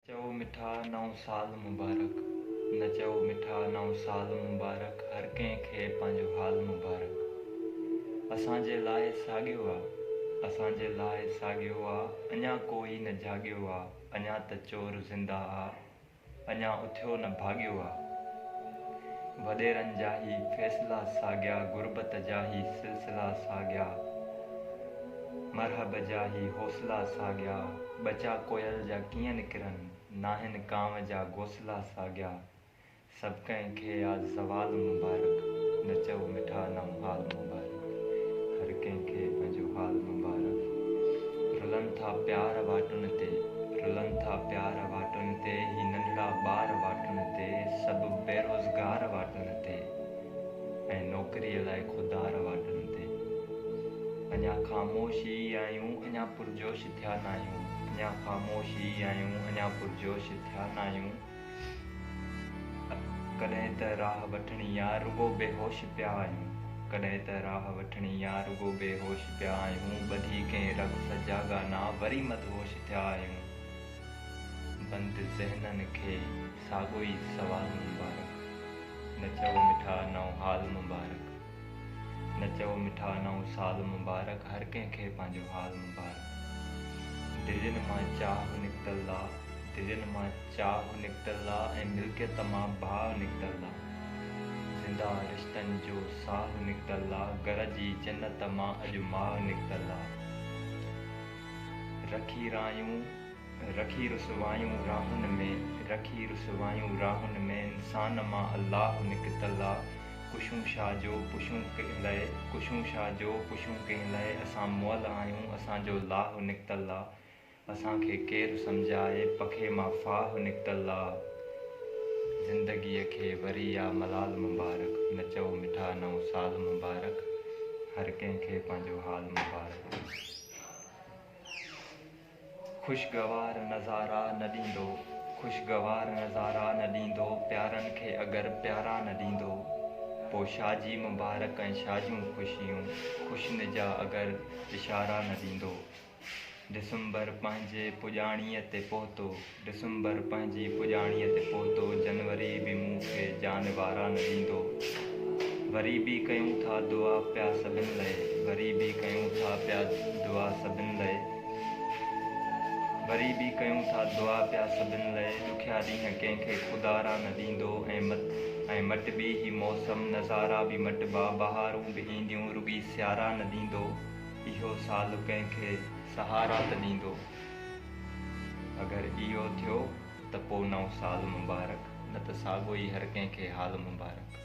चओ मिठा नओं साल मुबारक। न चओ मिठा नओं साल मुबारक। हर कंहिंखे पंहिंजो हाल मुबारक। असांजे लाइ साॻियो आहे, असांजे लाइ साॻियो आहे। अञा कोई न जाॻियो आहे, अञा त चोर ज़िंदा आहे, अञा उथियो न भाॻियो आहे। वॾेरनि जा ई फ़ैसिला साॻिया, गुरबत जा ई सिलसिला साॻिया, मरहब जा ई हौसला साॻिया। बचा कोयल जा कीअं निकिरनि, नाहिनि कांव जा घोंसला साॻिया। सभु कंहिंखे आहे ज़वाल मुबारक। न चओ मिठा नओं हाल मुबारक। हर कंहिंखे पंहिंजो हाल मुबारक। रुलनि था प्यार वाटुनि ते, रुलनि था प्यार वाटुनि ते, ही नंढड़ा ॿार वाटुनि ते, सभु बेरोज़गार वाटुनि ते, ऐं नौकरीअ लाइ खुदार वाटुनि ते। अञा ख़ामोश ई आहियूं, अञा पुरजोश थिया न आहियूं। अञा ख़ामोश ई आहियूं, अञा पुरजोश थिया न आहियूं। कॾहिं त राह वठणी आहे, रुॻो बेहोश पिया आहियूं। कॾहिं त राह वठणी आहे, रुॻो बेहोश पिया आहियूं। ॿधी कंहिं रक़्स जा गाना, वरी मदहोश थिया आहियूं। बंदि ज़हननि खे साॻियो ई सवाल मुबारक। न चओ मिठा नओं हाल मुबारक। न चओ मिठा नओं साल मुबारक। हर कंहिंखे पंहिंजो हाल मुबारक। दिलनि मां चाह निकितल आहे, दिलनि मां चाह निकितल आहे, ऐं मिल्कियत मां भाव निकितल आहे। ज़िंदा रिश्तनि जो साह निकितल आहे, घर जी जन्नत मां अॼु माह निकितल आहे। रखी रुसवायूं राहुनि में, रखी रुसवायूं राहुनि में, इंसान मां अल्लाह निकितल आहे। कुशूं छा जो पुछूं कंहिं लाइ, कुशूं छा जो पुछूं कंहिं लाइ। असां मुअल आहियूं, असांजो लाह निकितल आहे। असांखे केरु सम्झाए, पखे मां फाह निकितल आहे। ज़िंदगीअ खे वरी आहे मलाल मुबारक। न चओ मिठा नओं साल मुबारक। हर कंहिंखे पंहिंजो हाल मुबारक। ख़ुशगवार नज़ारा न ॾींदो, ख़ुशगवार नज़ारा न ॾींदो, प्यारनि खे अगरि प्यारा न ॾींदो। पोइ शादी मुबारक ऐं शादियूं ख़ुशियूं, ख़ुशियुनि जा अगरि इशारा न ॾींदो। डिसंबर पंहिंजे पुॼाणीअ ते पहुतो, डिसंबर पंहिंजी पुॼाणीअ ते पहुतो। जनवरी बि मूंखे जानवारा न ॾींदो। वरी बि कयूं था दुआ पिया सभिनि लाइ, वरी बि कयूं था पिया दुआ सभिनि लाइ, वरी बि कयूं था दुआ पिया सभिनि लाइ। ॾुखिया ॾींहं कंहिंखे खुदारा न ॾींदो, ऐं मटबी ही मौसम, नज़ारा बि मटबा, बहारूं बि ईंदियूं, रुॻी सियारा न ॾींदो। इहो साल कंहिंखे सहारा त ॾींदो। अगरि इहो थियो त पोइ नओं साल मुबारक, न त साॻियो ई हर कंहिंखे हाल मुबारक।